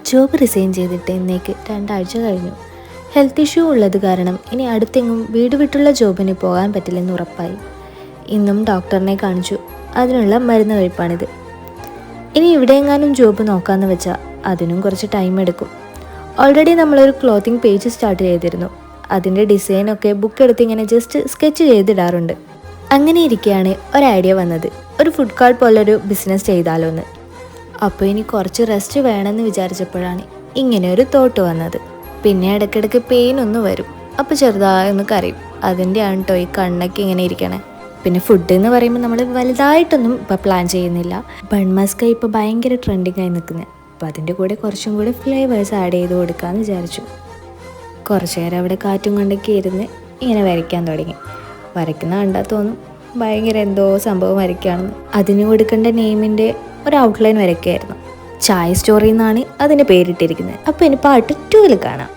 Job resign ചെയ്തിട്ട് ഇന്നേക്ക് 2 ആഴ്ച കഴിഞ്ഞു. ഹെൽത്ത് ഇഷ്യൂ ഉള്ളത് കാരണം ഇനി അടുത്തെങ്ങും വീട് വിട്ടുള്ള ജോബിന് പോകാൻ പറ്റില്ലെന്ന് ഉറപ്പായി. ഇന്നും ഡോക്ടറിനെ കാണിച്ചു. അതിനുള്ള മരുന്ന് കഴിപ്പാണിത്. ഇനി ഇവിടെയെങ്ങാനും ജോബ് നോക്കാമെന്ന് വെച്ചാൽ അതിനും കുറച്ച് ടൈം എടുക്കും. ഓൾറെഡി നമ്മളൊരു ക്ലോത്തിങ് പേജ് സ്റ്റാർട്ട് ചെയ്തിരുന്നു. അതിൻ്റെ ഡിസൈനൊക്കെ ബുക്ക് എടുത്ത് ഇങ്ങനെ ജസ്റ്റ് സ്കെച്ച് ചെയ്തിടാറുണ്ട്. അങ്ങനെ ഇരിക്കുകയാണ് ഒരു ഐഡിയ വന്നത്, ഒരു ഫുഡ് കാർട്ട് പോലൊരു ബിസിനസ് ചെയ്താലോ എന്ന്. അപ്പോൾ ഇനി കുറച്ച് റെസ്റ്റ് വേണമെന്ന് വിചാരിച്ചപ്പോഴാണ് ഇങ്ങനെ ഒരു തോട്ട് വന്നത്. പിന്നെ ഇടയ്ക്കിടയ്ക്ക് പെയിൻ ഒന്ന് വരും, അപ്പോൾ ചെറുതായൊന്ന് കരയും. അതിൻ്റെയാണ് കേട്ടോ ഈ കണ്ണൊക്കെ ഇങ്ങനെ ഇരിക്കണേ. പിന്നെ ഫുഡ് എന്ന് പറയുമ്പോൾ നമ്മൾ വലുതായിട്ടൊന്നും ഇപ്പോൾ പ്ലാൻ ചെയ്യുന്നില്ല. ബൺ മസ്ക ഇപ്പോൾ ഭയങ്കര ട്രെൻഡിങ് ആയി നിൽക്കുന്നത്. അപ്പോൾ അതിൻ്റെ കൂടെ കുറച്ചും കൂടെ ഫ്ലേവേഴ്സ് ആഡ് ചെയ്ത് കൊടുക്കാമെന്ന് വിചാരിച്ചു. കുറച്ച് നേരം അവിടെ കാറ്റും കൊണ്ടൊക്കെ ഇരുന്ന് ഇങ്ങനെ വരയ്ക്കാൻ തുടങ്ങി. വരയ്ക്കുന്ന കണ്ടാൽ തോന്നും ഭയങ്കര എന്തോ സംഭവം വരയ്ക്കുകയാണെന്ന്. അതിന് കൊടുക്കേണ്ട നെയിമിൻ്റെ ഒരു ഔട്ട്ലൈൻ വരയ്ക്കുകയായിരുന്നു. ചായ സ്റ്റോറി എന്നാണ് അതിന് പേരിട്ടിരിക്കുന്നത്. അപ്പോൾ ഇനി പാർട്ട് 2 കാണാം.